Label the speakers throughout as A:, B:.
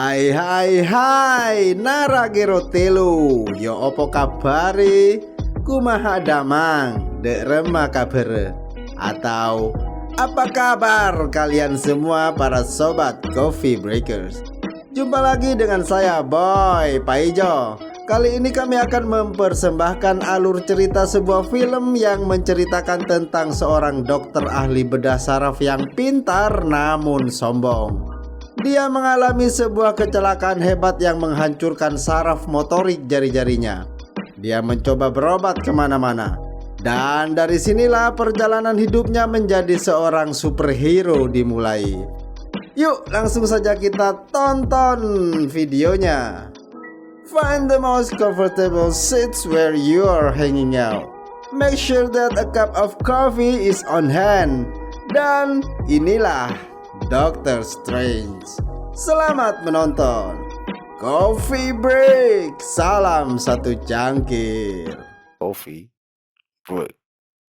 A: Hai naragero telu. Yo opo kabari? Kumaha damang dek remah kabere. Atau apa kabar kalian semua para sobat Coffee Breakers? Jumpa lagi dengan saya Boy Paijo. Kali ini kami akan mempersembahkan alur cerita sebuah film yang menceritakan tentang seorang dokter ahli bedah saraf yang pintar namun sombong. Dia mengalami sebuah kecelakaan hebat yang menghancurkan saraf motorik jari-jarinya. Dia mencoba berobat kemana-mana. Dan dari sinilah perjalanan hidupnya menjadi seorang superhero dimulai. Yuk langsung saja kita tonton videonya. Find the most comfortable seats where you are hanging out. Make sure that a cup of coffee is on hand. Dan inilah Doctor Strange. Selamat menonton. Coffee break. Salam satu cangkir.
B: Coffee break.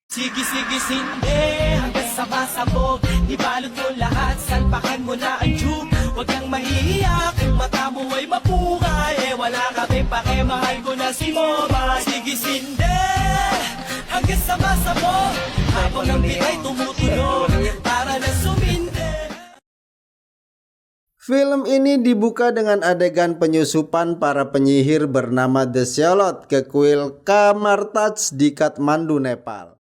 C: Sige sinde hanggang sa masabog. Ibalot mo lahat, salpakan mo na ang tube. Huwag kang mahihiya kung mata mo ay mapukay. Wala kami pake, mahal ko na si Moba. Sige sinde hanggang sa masabog. Habang ang bigay tumutunog para na suminde.
A: Film ini dibuka dengan adegan penyusupan para penyihir bernama The Sialot ke kuil Kamartaj di Kathmandu, Nepal.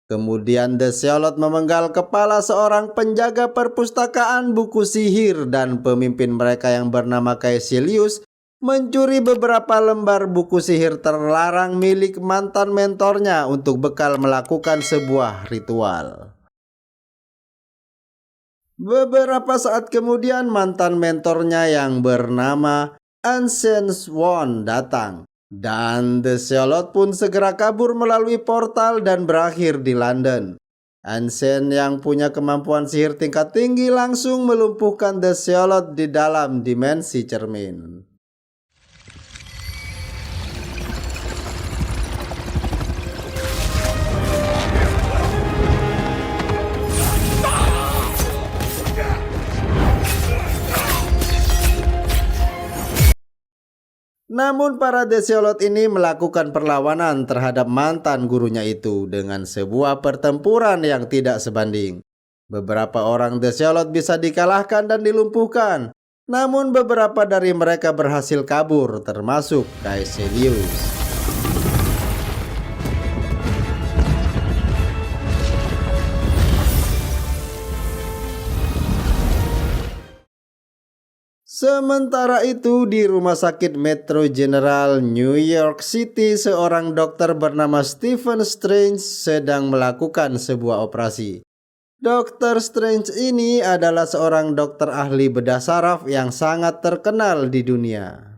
A: Kemudian The Sialot memenggal kepala seorang penjaga perpustakaan buku sihir dan pemimpin mereka yang bernama Caecilius mencuri beberapa lembar buku sihir terlarang milik mantan mentornya untuk bekal melakukan sebuah ritual. Beberapa saat kemudian mantan mentornya yang bernama Ancient Swan datang. Dan The Sialot pun segera kabur melalui portal dan berakhir di London. Ancient yang punya kemampuan sihir tingkat tinggi langsung melumpuhkan The Sialot di dalam dimensi cermin. Namun para The Sialot ini melakukan perlawanan terhadap mantan gurunya itu dengan sebuah pertempuran yang tidak sebanding. Beberapa orang The Sialot bisa dikalahkan dan dilumpuhkan, namun beberapa dari mereka berhasil kabur termasuk Caecilius. Sementara itu di Rumah Sakit Metro General New York City, seorang dokter bernama Stephen Strange sedang melakukan sebuah operasi. Dr. Strange ini adalah seorang dokter ahli bedah saraf yang sangat terkenal di dunia.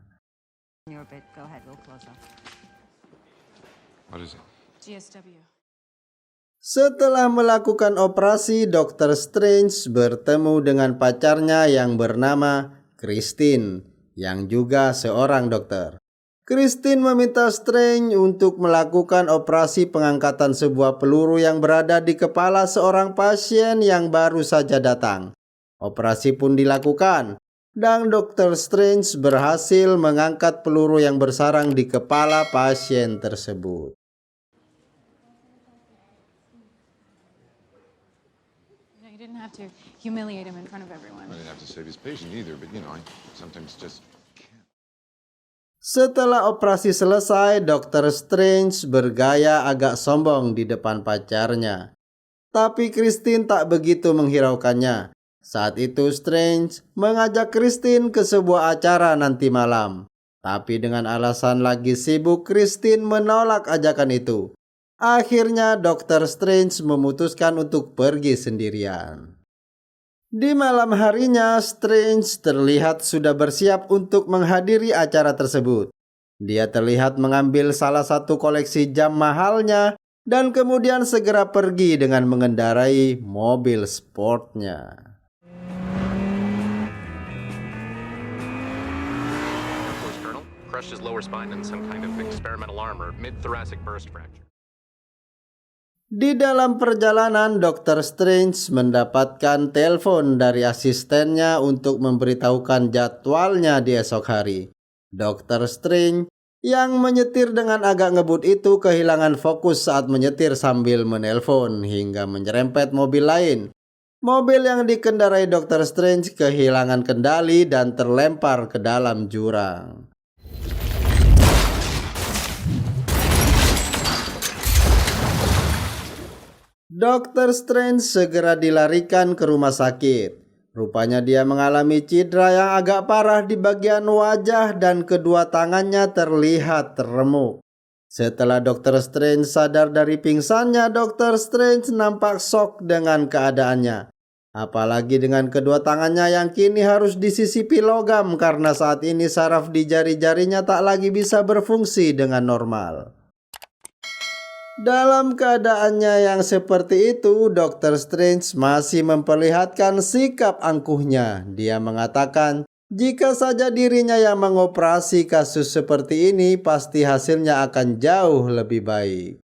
A: Setelah melakukan operasi, Dr. Strange bertemu dengan pacarnya yang bernama Christine, yang juga seorang dokter. Christine meminta Strange untuk melakukan operasi pengangkatan sebuah peluru yang berada di kepala seorang pasien yang baru saja datang. Operasi pun dilakukan, dan Dr. Strange berhasil mengangkat peluru yang bersarang di kepala pasien tersebut.
D: You didn't have to humiliate him in front of everyone.
B: I didn't have to save his patient either, but you know, I sometimes just can't.
A: Setelah operasi selesai, Dr. Strange bergaya agak sombong di depan pacarnya. Tapi Christine tak begitu menghiraukannya. Saat itu Strange mengajak Christine ke sebuah acara nanti malam. Tapi dengan alasan lagi sibuk, Christine menolak ajakan itu. Akhirnya Dr. Strange memutuskan untuk pergi sendirian. Di malam harinya, Strange terlihat sudah bersiap untuk menghadiri acara tersebut. Dia terlihat mengambil salah satu koleksi jam mahalnya dan kemudian segera pergi dengan mengendarai mobil sportnya.
E: Colonel crushed his lower spine in some kind of experimental armor, mid-thoracic burst fracture.
A: Di dalam perjalanan, Dr. Strange mendapatkan telepon dari asistennya untuk memberitahukan jadwalnya di esok hari. Dr. Strange yang menyetir dengan agak ngebut itu kehilangan fokus saat menyetir sambil menelpon hingga menyerempet mobil lain. Mobil yang dikendarai Dr. Strange kehilangan kendali dan terlempar ke dalam jurang. Dr. Strange segera dilarikan ke rumah sakit. Rupanya dia mengalami cedera yang agak parah di bagian wajah dan kedua tangannya terlihat remuk. Setelah Dr. Strange sadar dari pingsannya, Dr. Strange nampak shock dengan keadaannya. Apalagi dengan kedua tangannya yang kini harus disisipi logam karena saat ini saraf di jari-jarinya tak lagi bisa berfungsi dengan normal. Dalam keadaannya yang seperti itu, Dr. Strange masih memperlihatkan sikap angkuhnya. Dia mengatakan, jika saja dirinya yang mengoperasi kasus seperti ini, pasti hasilnya akan jauh lebih baik.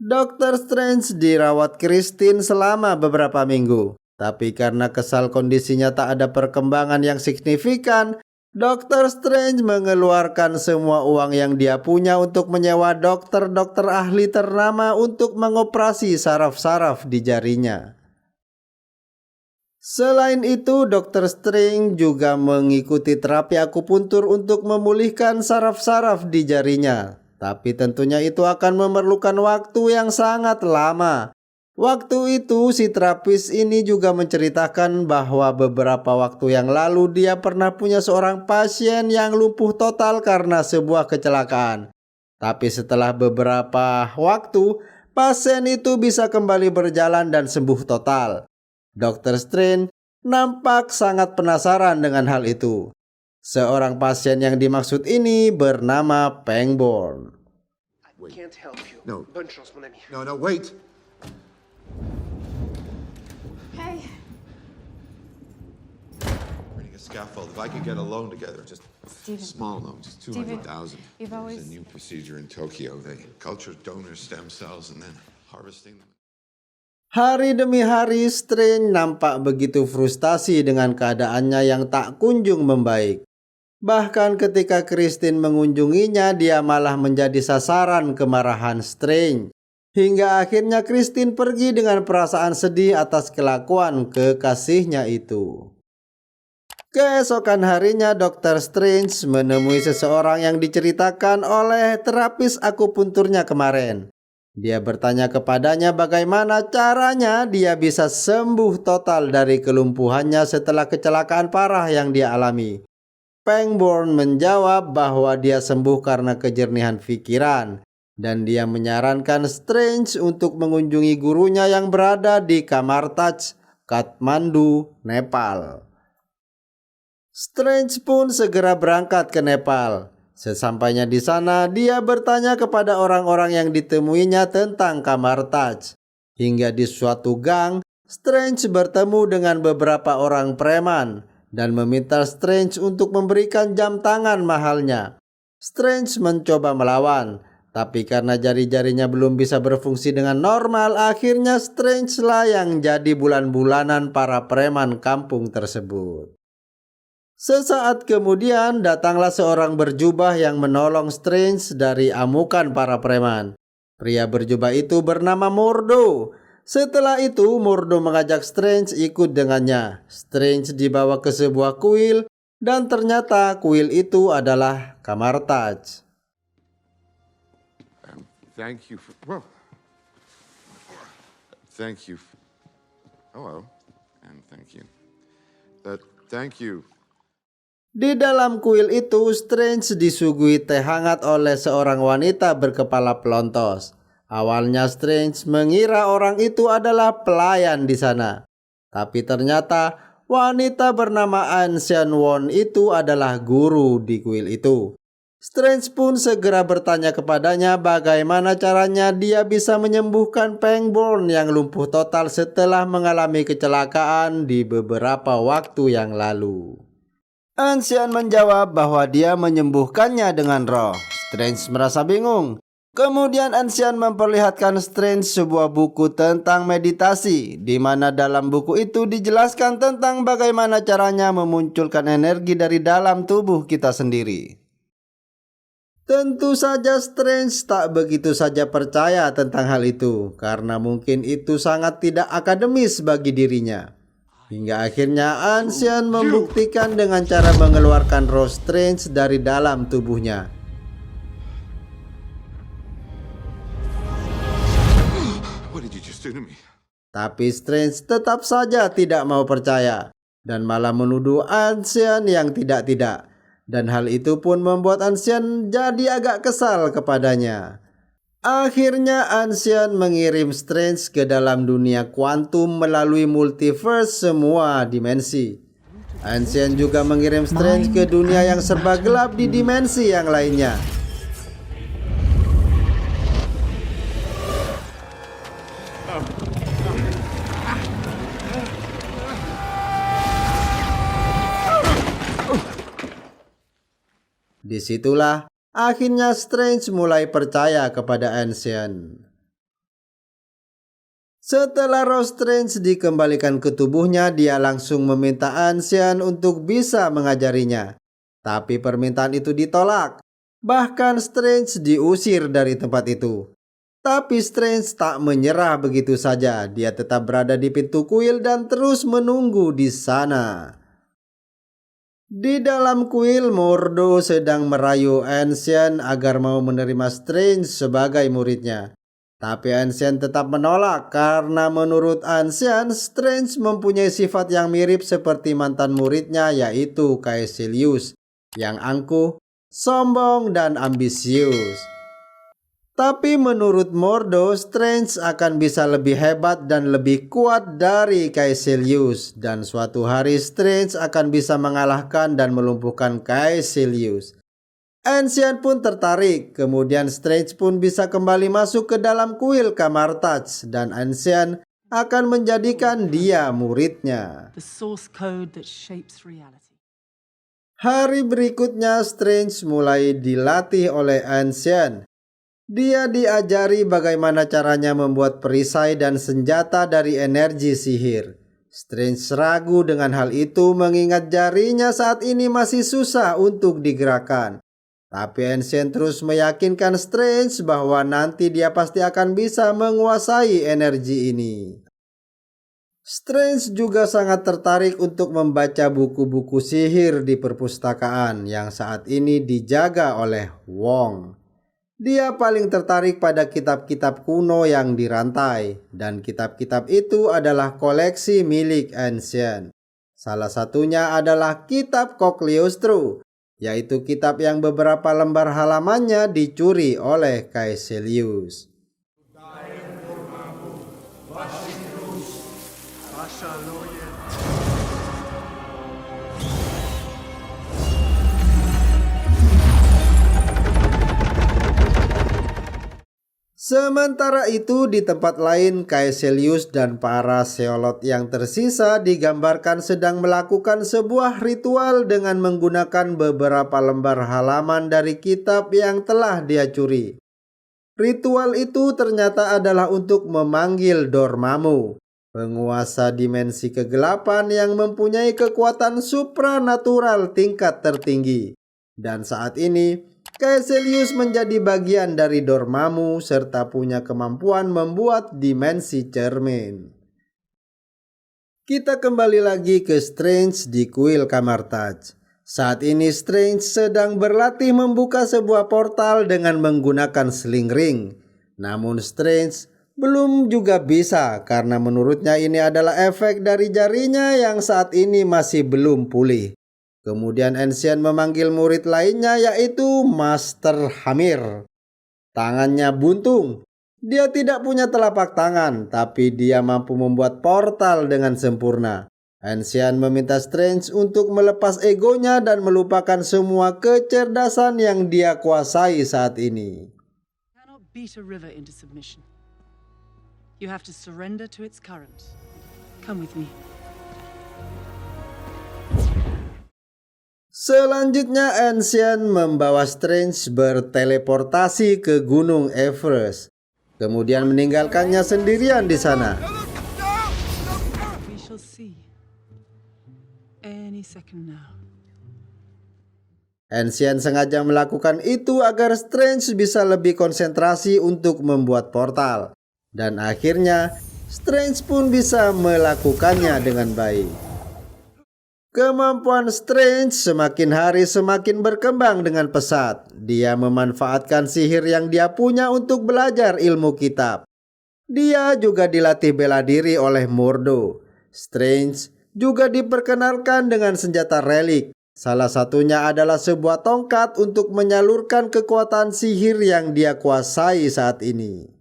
A: Dr. Strange dirawat Christine selama beberapa minggu. Tapi karena kesal kondisinya tak ada perkembangan yang signifikan, Dr. Strange mengeluarkan semua uang yang dia punya untuk menyewa dokter-dokter ahli ternama untuk mengoperasi saraf-saraf di jarinya. Selain itu, Dr. Strange juga mengikuti terapi akupuntur untuk memulihkan saraf-saraf di jarinya. Tapi tentunya itu akan memerlukan waktu yang sangat lama. Waktu itu si terapis ini juga menceritakan bahwa beberapa waktu yang lalu dia pernah punya seorang pasien yang lumpuh total karena sebuah kecelakaan. Tapi setelah beberapa waktu, pasien itu bisa kembali berjalan dan sembuh total. Dr. Strange nampak sangat penasaran dengan hal itu. Seorang pasien yang dimaksud ini bernama Pangborn.
F: Can't help you.
B: No.
F: Bonne chance, mon ami.
B: No, wait.
D: Hey.
B: Running a scaffold. If I could get a loan together, just
D: Steven.
B: small loan, just
D: Steven,
B: 200,000.
D: you've
B: There's
D: always-
B: a new procedure in Tokyo. They culture donor stem cells and then harvesting them.
A: Hari demi hari, Strange nampak begitu frustasi dengan keadaannya yang tak kunjung membaik. Bahkan ketika Christine mengunjunginya, dia malah menjadi sasaran kemarahan Strange. Hingga akhirnya Christine pergi dengan perasaan sedih atas kelakuan kekasihnya itu. Keesokan harinya, Dr. Strange menemui seseorang yang diceritakan oleh terapis akupunturnya kemarin. Dia bertanya kepadanya bagaimana caranya dia bisa sembuh total dari kelumpuhannya setelah kecelakaan parah yang dia alami. Pangborn menjawab bahwa dia sembuh karena kejernihan pikiran. Dan dia menyarankan Strange untuk mengunjungi gurunya yang berada di Kamartaj, Kathmandu, Nepal. Strange pun segera berangkat ke Nepal. Sesampainya di sana, dia bertanya kepada orang-orang yang ditemuinya tentang Kamartaj. Hingga di suatu gang, Strange bertemu dengan beberapa orang preman dan meminta Strange untuk memberikan jam tangan mahalnya. Strange mencoba melawan. Tapi karena jari-jarinya belum bisa berfungsi dengan normal, akhirnya Strange lah yang jadi bulan-bulanan para preman kampung tersebut. Sesaat kemudian datanglah seorang berjubah yang menolong Strange dari amukan para preman. Pria berjubah itu bernama Mordo. Setelah itu Mordo mengajak Strange ikut dengannya. Strange dibawa ke sebuah kuil dan ternyata kuil itu adalah Kamartaj.
B: Thank you for. Whoa. Thank you. Hello, and thank you. Thank you.
A: Di dalam kuil itu, Strange disuguhi teh hangat oleh seorang wanita berkepala pelontos. Awalnya Strange mengira orang itu adalah pelayan di sana. Tapi ternyata wanita bernama Ancient One itu adalah guru di kuil itu. Strange pun segera bertanya kepadanya bagaimana caranya dia bisa menyembuhkan Pangborn yang lumpuh total setelah mengalami kecelakaan di beberapa waktu yang lalu. Ancient menjawab bahwa dia menyembuhkannya dengan roh. Strange merasa bingung. Kemudian Ancient memperlihatkan Strange sebuah buku tentang meditasi, di mana dalam buku itu dijelaskan tentang bagaimana caranya memunculkan energi dari dalam tubuh kita sendiri. Tentu saja Strange tak begitu saja percaya tentang hal itu, karena mungkin itu sangat tidak akademis bagi dirinya. Hingga akhirnya Ancient membuktikan dengan cara mengeluarkan roh Strange dari dalam tubuhnya.
B: What did you just do to me?
A: Tapi Strange tetap saja tidak mau percaya dan malah menuduh Ancient yang tidak-tidak. Dan hal itu pun membuat Ancient jadi agak kesal kepadanya. Akhirnya Ancient mengirim Strange ke dalam dunia kuantum melalui multiverse semua dimensi. Ancient juga mengirim Strange ke dunia yang serba gelap di dimensi yang lainnya. Disitulah akhirnya Strange mulai percaya kepada Ancient. Setelah roh Strange dikembalikan ke tubuhnya, dia langsung meminta Ancient untuk bisa mengajarinya. Tapi permintaan itu ditolak. Bahkan Strange diusir dari tempat itu. Tapi Strange tak menyerah begitu saja. Dia tetap berada di pintu kuil dan terus menunggu di sana. Di dalam kuil, Mordo sedang merayu Ancient agar mau menerima Strange sebagai muridnya. Tapi Ancient tetap menolak karena menurut Ancient, Strange mempunyai sifat yang mirip seperti mantan muridnya, yaitu Caecilius, yang angkuh, sombong, dan ambisius. Tapi menurut Mordo, Strange akan bisa lebih hebat dan lebih kuat dari Caecilius. Dan suatu hari Strange akan bisa mengalahkan dan melumpuhkan Caecilius. Ancient pun tertarik. Kemudian Strange pun bisa kembali masuk ke dalam kuil Camartage. Dan Ancient akan menjadikan dia muridnya.
G: The source code that shapes reality.
A: Hari berikutnya Strange mulai dilatih oleh Ancient. Dia diajari bagaimana caranya membuat perisai dan senjata dari energi sihir. Strange ragu dengan hal itu mengingat jarinya saat ini masih susah untuk digerakkan. Tapi Ancient terus meyakinkan Strange bahwa nanti dia pasti akan bisa menguasai energi ini. Strange juga sangat tertarik untuk membaca buku-buku sihir di perpustakaan yang saat ini dijaga oleh Wong. Dia paling tertarik pada kitab-kitab kuno yang dirantai, dan kitab-kitab itu adalah koleksi milik Ancient. Salah satunya adalah kitab Cagliostro, yaitu kitab yang beberapa lembar halamannya dicuri oleh Caecilius. Sementara itu di tempat lain, Caecilius dan para Zealot yang tersisa digambarkan sedang melakukan sebuah ritual dengan menggunakan beberapa lembar halaman dari kitab yang telah dia curi. Ritual itu ternyata adalah untuk memanggil Dormammu, penguasa dimensi kegelapan yang mempunyai kekuatan supranatural tingkat tertinggi. Dan saat ini Caecilius menjadi bagian dari Dormammu serta punya kemampuan membuat dimensi cermin. Kita kembali lagi ke Strange di kuil Camartage. Saat ini Strange sedang berlatih membuka sebuah portal dengan menggunakan sling ring. Namun Strange belum juga bisa karena menurutnya ini adalah efek dari jarinya yang saat ini masih belum pulih. Kemudian Ancient memanggil murid lainnya yaitu Master Hamir. Tangannya buntung. Dia tidak punya telapak tangan, tapi dia mampu membuat portal dengan sempurna. Ancient meminta Strange untuk melepas egonya dan melupakan semua kecerdasan yang dia kuasai saat ini.
G: You cannot beat a river into submission. You have to surrender to its current. Come with me.
A: Selanjutnya Ancient membawa Strange berteleportasi ke Gunung Everest, kemudian meninggalkannya sendirian di sana.
G: We shall see. Any second now.
A: Ancient sengaja melakukan itu agar Strange bisa lebih konsentrasi untuk membuat portal. Dan akhirnya Strange pun bisa melakukannya dengan baik. Kemampuan Strange semakin hari semakin berkembang dengan pesat. Dia memanfaatkan sihir yang dia punya untuk belajar ilmu kitab. Dia juga dilatih bela diri oleh Mordo. Strange juga diperkenalkan dengan senjata relik. Salah satunya adalah sebuah tongkat untuk menyalurkan kekuatan sihir yang dia kuasai saat ini.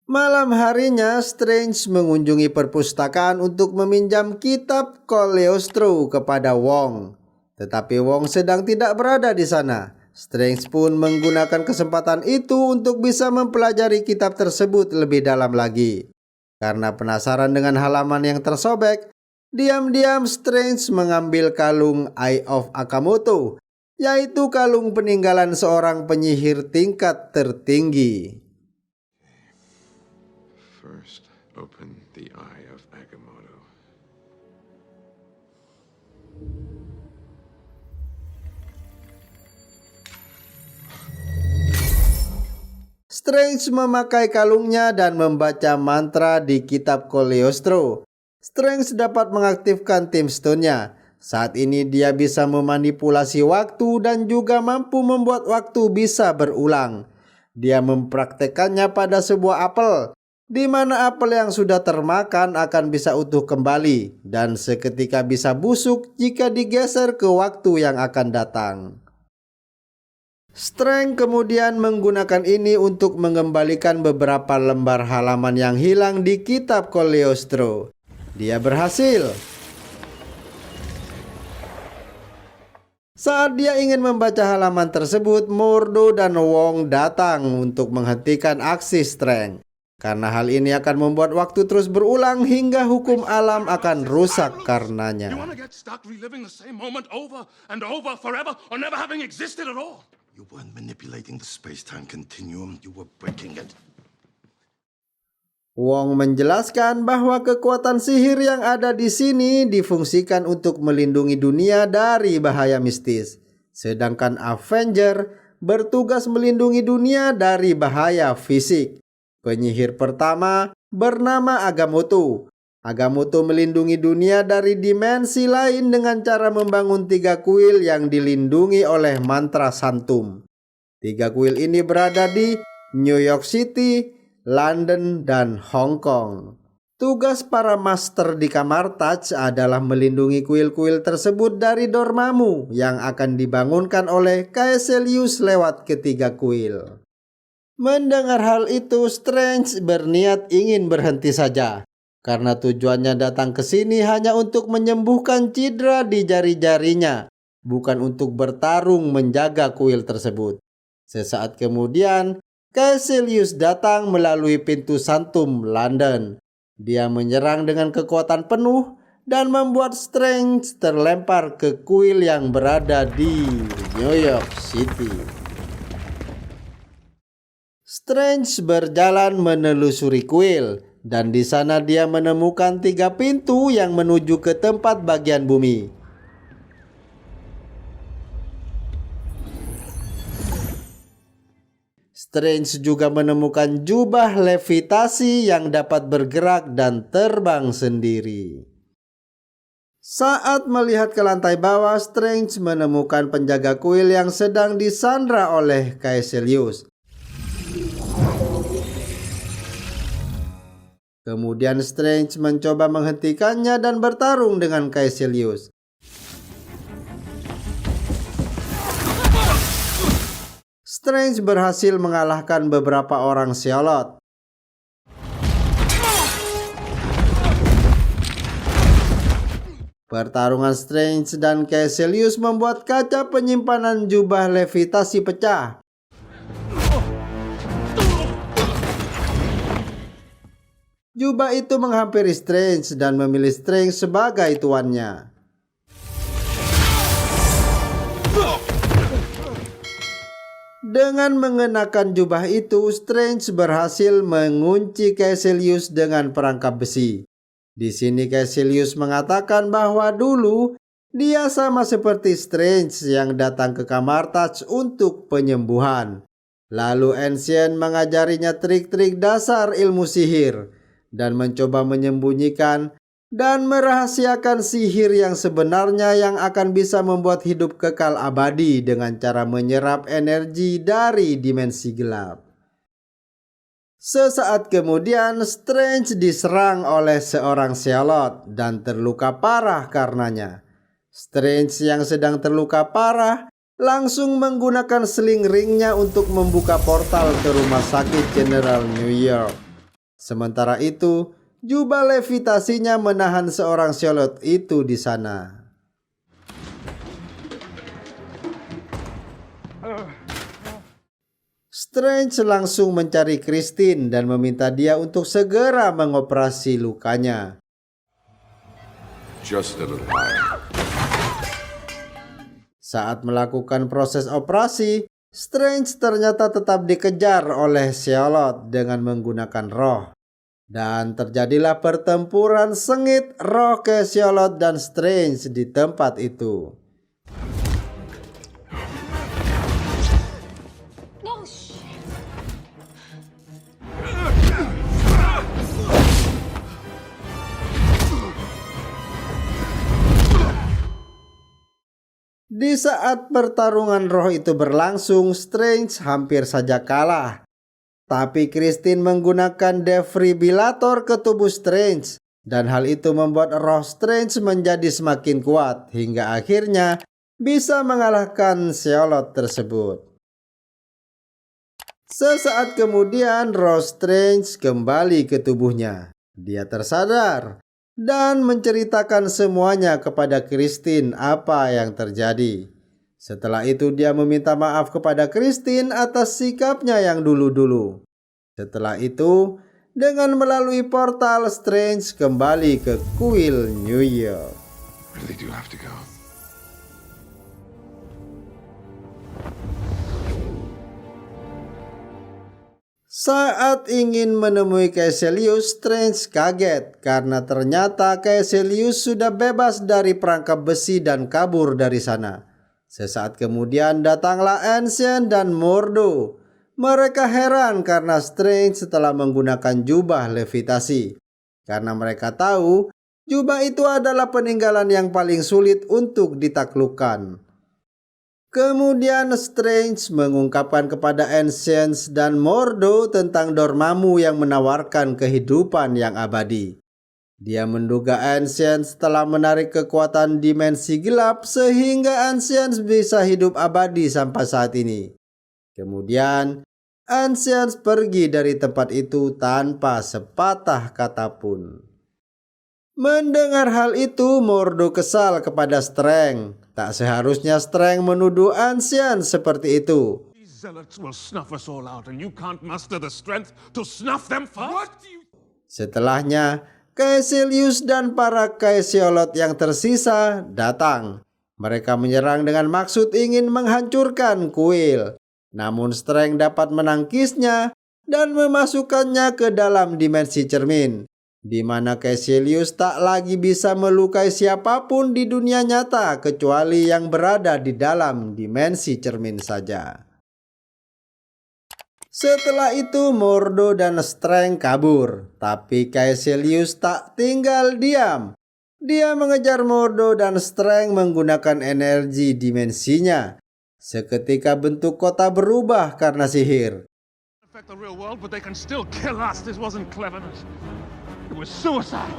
A: Malam harinya, Strange mengunjungi perpustakaan untuk meminjam kitab Cagliostro kepada Wong. Tetapi Wong sedang tidak berada di sana. Strange pun menggunakan kesempatan itu untuk bisa mempelajari kitab tersebut lebih dalam lagi. Karena penasaran dengan halaman yang tersobek, diam-diam Strange mengambil kalung Eye of Agamotto, yaitu kalung peninggalan seorang penyihir tingkat tertinggi.
B: First, open the Eye of Agamotto.
A: Strange memakai kalungnya dan membaca mantra di kitab Cagliostro. Strange dapat mengaktifkan Time Stone-nya. Saat ini dia bisa memanipulasi waktu dan juga mampu membuat waktu bisa berulang. Dia mempraktekannya pada sebuah apel, di mana apel yang sudah termakan akan bisa utuh kembali dan seketika bisa busuk jika digeser ke waktu yang akan datang. Strange kemudian menggunakan ini untuk mengembalikan beberapa lembar halaman yang hilang di kitab Cagliostro. Dia berhasil. Saat dia ingin membaca halaman tersebut, Mordo dan Wong datang untuk menghentikan aksi Strange. Karena hal ini akan membuat waktu terus berulang hingga hukum alam akan rusak karenanya.
H: You want to get stuck reliving the same moment over and over forever or never having existed at all?
F: You weren't manipulating the space-time continuum, you were breaking it.
A: Wong menjelaskan bahwa kekuatan sihir yang ada di sini difungsikan untuk melindungi dunia dari bahaya mistis. Sedangkan Avenger bertugas melindungi dunia dari bahaya fisik. Penyihir pertama bernama Agamotto. Agamotto melindungi dunia dari dimensi lain dengan cara membangun 3 kuil yang dilindungi oleh mantra Santum. 3 kuil ini berada di New York City, London, dan Hong Kong. Tugas para master di kamar Taj adalah melindungi kuil-kuil tersebut dari Dormammu yang akan dibangunkan oleh Caecilius lewat ketiga kuil. Mendengar hal itu, Strange berniat ingin berhenti saja. Karena tujuannya datang ke sini hanya untuk menyembuhkan cedera di jari-jarinya, bukan untuk bertarung menjaga kuil tersebut. Sesaat kemudian, Caecilius datang melalui pintu Santum London. Dia menyerang dengan kekuatan penuh dan membuat Strange terlempar ke kuil yang berada di New York City. Strange berjalan menelusuri kuil, dan di sana dia menemukan 3 pintu yang menuju ke tempat bagian bumi. Strange juga menemukan jubah levitasi yang dapat bergerak dan terbang sendiri. Saat melihat ke lantai bawah, Strange menemukan penjaga kuil yang sedang disandra oleh Caecilius. Kemudian Strange mencoba menghentikannya dan bertarung dengan Caecilius. Strange berhasil mengalahkan beberapa orang Sheolot. Pertarungan Strange dan Caecilius membuat kaca penyimpanan jubah levitasi pecah. Jubah itu menghampiri Strange dan memilih Strange sebagai tuannya. Dengan mengenakan jubah itu, Strange berhasil mengunci Caecilius dengan perangkap besi. Di sini Caecilius mengatakan bahwa dulu dia sama seperti Strange yang datang ke kamar Touch untuk penyembuhan. Lalu Ancient mengajarinya trik-trik dasar ilmu sihir dan mencoba menyembunyikan dan merahasiakan sihir yang sebenarnya yang akan bisa membuat hidup kekal abadi dengan cara menyerap energi dari dimensi gelap. Sesaat kemudian, Strange diserang oleh seorang Zealot dan terluka parah karenanya. Strange yang sedang terluka parah langsung menggunakan sling ringnya untuk membuka portal ke rumah sakit General New York. Sementara itu, jubah levitasinya menahan seorang Zealot itu di sana. Strange langsung mencari Christine dan meminta dia untuk segera mengoperasi lukanya.
B: Just a little higher.
A: Saat melakukan proses operasi, Strange ternyata tetap dikejar oleh Zealot dengan menggunakan roh. Dan terjadilah pertempuran sengit roh Zealot dan Strange di tempat itu.
D: Oh, shit.
A: Di saat pertarungan roh itu berlangsung, Strange hampir saja kalah. Tapi Christine menggunakan defibrillator ke tubuh Strange dan hal itu membuat roh Strange menjadi semakin kuat hingga akhirnya bisa mengalahkan Zealot tersebut. Sesaat kemudian roh Strange kembali ke tubuhnya. Dia tersadar dan menceritakan semuanya kepada Christine apa yang terjadi. Setelah itu dia meminta maaf kepada Christine atas sikapnya yang dulu-dulu. Setelah itu, dengan melalui portal, Strange kembali ke kuil New York.
B: I really do have to go.
A: Saat ingin menemui Caecilius, Strange kaget karena ternyata Caecilius sudah bebas dari perangkap besi dan kabur dari sana. Sesaat kemudian datanglah Ancient dan Mordo. Mereka heran karena Strange setelah menggunakan jubah levitasi. Karena mereka tahu jubah itu adalah peninggalan yang paling sulit untuk ditaklukkan. Kemudian Strange mengungkapkan kepada Ancient dan Mordo tentang Dormammu yang menawarkan kehidupan yang abadi. Dia menduga Ancient telah menarik kekuatan dimensi gelap sehingga Ancient bisa hidup abadi sampai saat ini. Kemudian Ancient pergi dari tempat itu tanpa sepatah kata pun. Mendengar hal itu, Mordo kesal kepada Strange. Tak seharusnya Strange menuduh Ancient seperti itu.
H: These zealots will snuff us all out, and you can't muster the strength to snuff them first?
A: Setelahnya, Caecilius dan para Caeciliot yang tersisa datang. Mereka menyerang dengan maksud ingin menghancurkan kuil. Namun Strange dapat menangkisnya dan memasukkannya ke dalam dimensi cermin, di mana Caecilius tak lagi bisa melukai siapapun di dunia nyata kecuali yang berada di dalam dimensi cermin saja. Setelah itu Mordo dan Strange kabur, tapi Caecilius tak tinggal diam. Dia mengejar Mordo dan Strange menggunakan energi dimensinya. Seketika bentuk kota berubah karena sihir.
H: Affect the real world, but they can still kill us. This wasn't cleverness. It was suicide.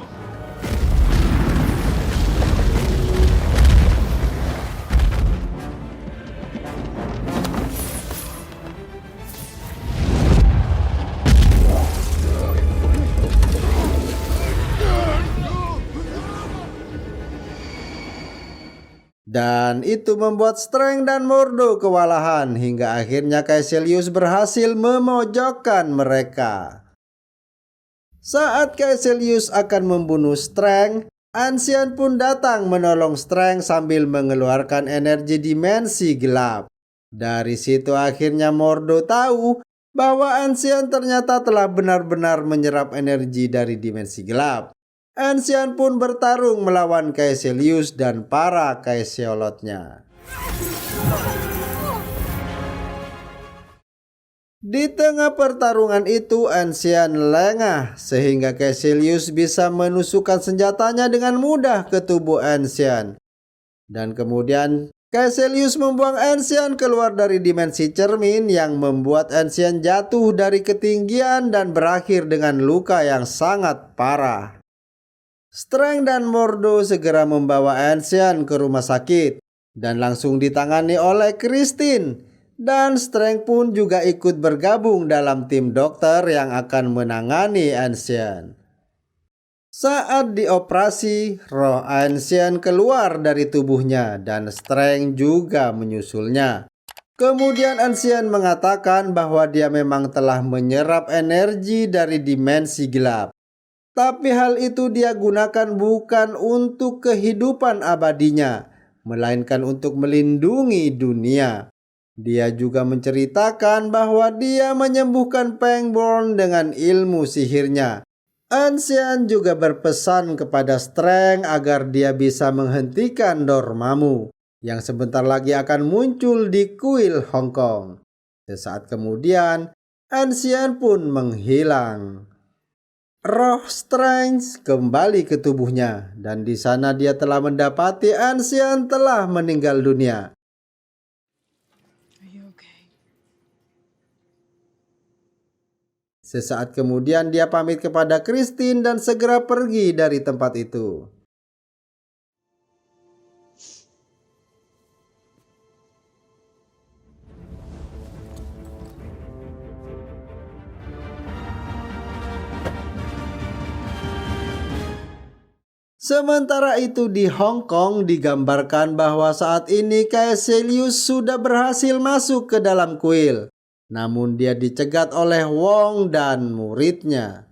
A: Dan itu membuat Strange dan Mordo kewalahan hingga akhirnya Caecilius berhasil memojokkan mereka. Saat Caecilius akan membunuh Strange, Ancient pun datang menolong Strange sambil mengeluarkan energi dimensi gelap. Dari situ akhirnya Mordo tahu bahwa Ancient ternyata telah benar-benar menyerap energi dari dimensi gelap. Ancient pun bertarung melawan Caecilius dan para Caeciliotnya. Di tengah pertarungan itu, Ancient lengah sehingga Caecilius bisa menusukkan senjatanya dengan mudah ke tubuh Ancient. Dan kemudian Caecilius membuang Ancient keluar dari dimensi cermin yang membuat Ancient jatuh dari ketinggian dan berakhir dengan luka yang sangat parah. Streng dan Mordo segera membawa Ancient ke rumah sakit dan langsung ditangani oleh Christine. Dan Streng pun juga ikut bergabung dalam tim dokter yang akan menangani Ancient. Saat dioperasi, roh Ancient keluar dari tubuhnya dan Streng juga menyusulnya. Kemudian Ancient mengatakan bahwa dia memang telah menyerap energi dari dimensi gelap. Tapi hal itu dia gunakan bukan untuk kehidupan abadinya, melainkan untuk melindungi dunia. Dia juga menceritakan bahwa dia menyembuhkan Pangborn dengan ilmu sihirnya. Ancient juga berpesan kepada Streng agar dia bisa menghentikan Dormammu yang sebentar lagi akan muncul di kuil Hong Kong. Sesaat kemudian, Ancient pun menghilang. Roh Strange kembali ke tubuhnya dan di sana dia telah mendapati Ancient telah meninggal dunia. Sesaat kemudian dia pamit kepada Christine dan segera pergi dari tempat itu. Sementara itu di Hong Kong digambarkan bahwa saat ini Caecilius sudah berhasil masuk ke dalam kuil. Namun dia dicegat oleh Wong dan muridnya.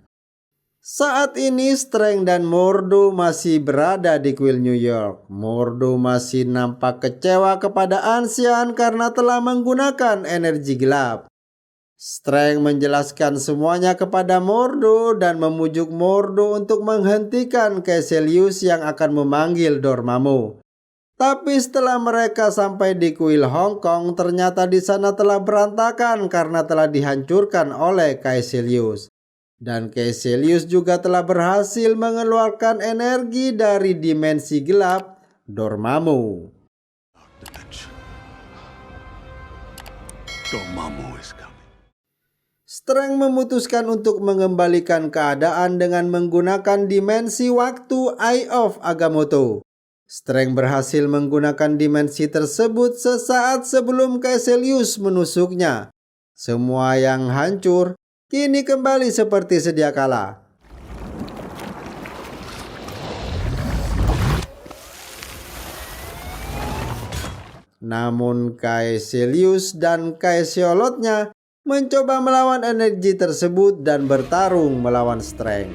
A: Saat ini Streng dan Mordo masih berada di kuil New York. Mordo masih nampak kecewa kepada Ancient karena telah menggunakan energi gelap. Streng menjelaskan semuanya kepada Mordo dan memujuk Mordo untuk menghentikan Caecilius yang akan memanggil Dormammu. Tapi setelah mereka sampai di kuil Hong Kong, ternyata di sana telah berantakan karena telah dihancurkan oleh Caecilius. Dan Caecilius juga telah berhasil mengeluarkan energi dari dimensi gelap Dormammu.
F: Dormammu is coming.
A: Streng memutuskan untuk mengembalikan keadaan dengan menggunakan dimensi waktu Eye of Agamotto. Streng berhasil menggunakan dimensi tersebut sesaat sebelum Caecilius menusuknya. Semua yang hancur kini kembali seperti sedia kala. Namun Caecilius dan Caeciliotnya mencoba melawan energi tersebut dan bertarung melawan Streng.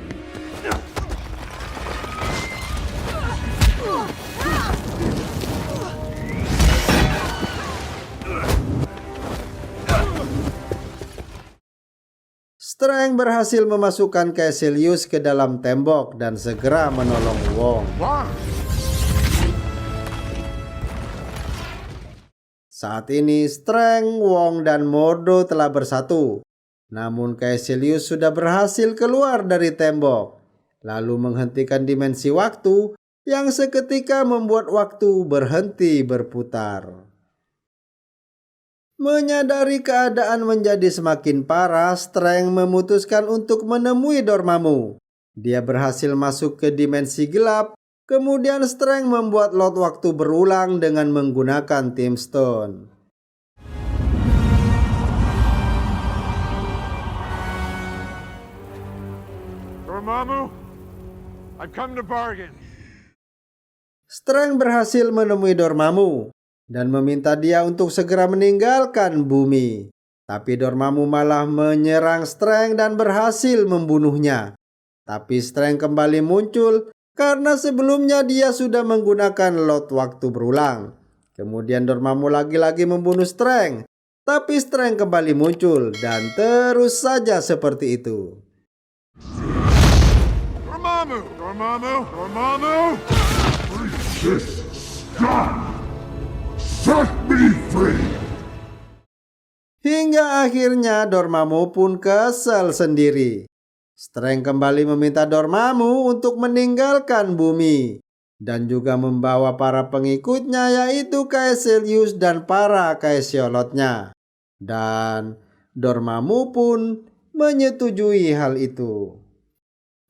A: Streng berhasil memasukkan Caecilius ke dalam tembok dan segera menolong Wong. Saat ini Streng, Wong, dan Mordo telah bersatu. Namun Caecilius sudah berhasil keluar dari tembok, lalu menghentikan dimensi waktu yang seketika membuat waktu berhenti berputar. Menyadari keadaan menjadi semakin parah, Streng memutuskan untuk menemui Dormammu. Dia berhasil masuk ke dimensi gelap. Kemudian Streng membuat lot waktu berulang dengan menggunakan Time Stone.
H: Dormammu, I've come to bargain.
A: Streng berhasil menemui Dormammu dan meminta dia untuk segera meninggalkan bumi. Tapi Dormammu malah menyerang Streng dan berhasil membunuhnya. Tapi Streng kembali muncul karena sebelumnya dia sudah menggunakan lot waktu berulang. Kemudian Dormammu lagi-lagi membunuh Strength. Tapi Strength kembali muncul dan terus saja seperti itu.
H: Dormammu! Dormammu! Dormammu!
F: Set me free!
A: Hingga akhirnya Dormammu pun kesal sendiri. Strength kembali meminta Dormammu untuk meninggalkan bumi dan juga membawa para pengikutnya yaitu Caecilius dan para Caesiolotnya. Dan Dormammu pun menyetujui hal itu.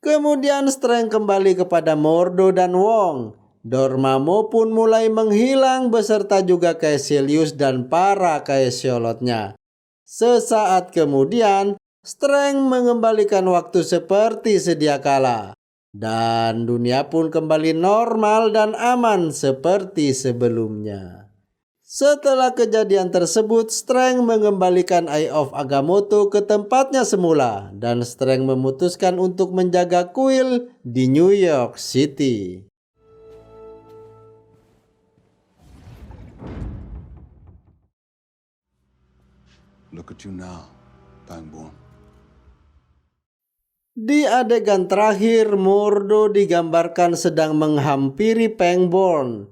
A: Kemudian Strength kembali kepada Mordo dan Wong. Dormammu pun mulai menghilang beserta juga Caecilius dan para Caesiolotnya. Sesaat kemudian, Strength mengembalikan waktu seperti sedia kala. Dan dunia pun kembali normal dan aman seperti sebelumnya. Setelah kejadian tersebut, Strength mengembalikan Eye of Agamotto ke tempatnya semula. Dan Strength memutuskan untuk menjaga kuil di New York City.
F: Look at you now, Pangborn.
A: Di adegan terakhir, Mordo digambarkan sedang menghampiri Pangborn.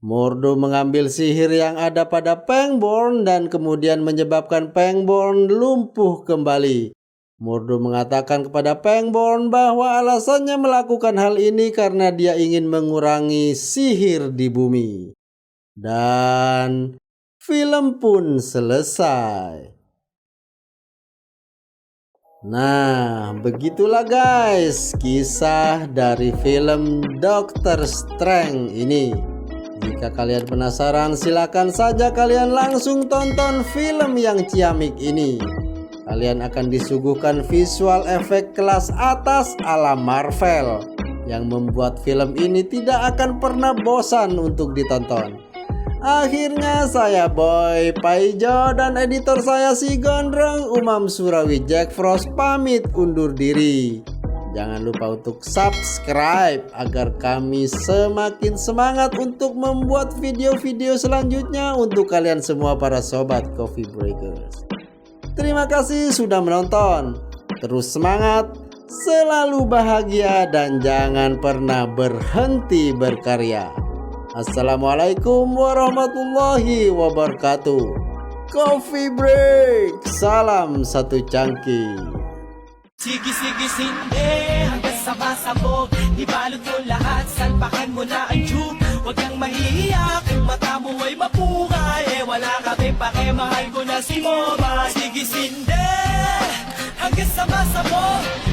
A: Mordo mengambil sihir yang ada pada Pangborn dan kemudian menyebabkan Pangborn lumpuh kembali. Mordo mengatakan kepada Pangborn bahwa alasannya melakukan hal ini karena dia ingin mengurangi sihir di bumi. Dan film pun selesai. Nah, begitulah guys kisah dari film Doctor Strange ini. Jika kalian penasaran, silakan saja kalian langsung tonton film yang ciamik ini. Kalian akan disuguhkan visual efek kelas atas ala Marvel yang membuat film ini tidak akan pernah bosan untuk ditonton. Akhirnya saya Boy Paijo dan editor saya si Gondrong Umam Surawi Jack Frost pamit undur diri. Jangan lupa untuk subscribe agar kami semakin semangat untuk membuat video-video selanjutnya untuk kalian semua para sobat Coffee Breakers. Terima kasih sudah menonton. Terus semangat, selalu bahagia dan jangan pernah berhenti berkarya. Assalamualaikum warahmatullahi wabarakatuh. Coffee break. Salam satu cangkir.
C: Sige sinde hanggang sa masabog. Ibalot mo lahat, salpakan mo na ang tube. Huwag kang mahihiya kung mata mo ay mapungay. Wala kami pake, mahal ko na si Moma. Sige sinde hanggang sa masabog.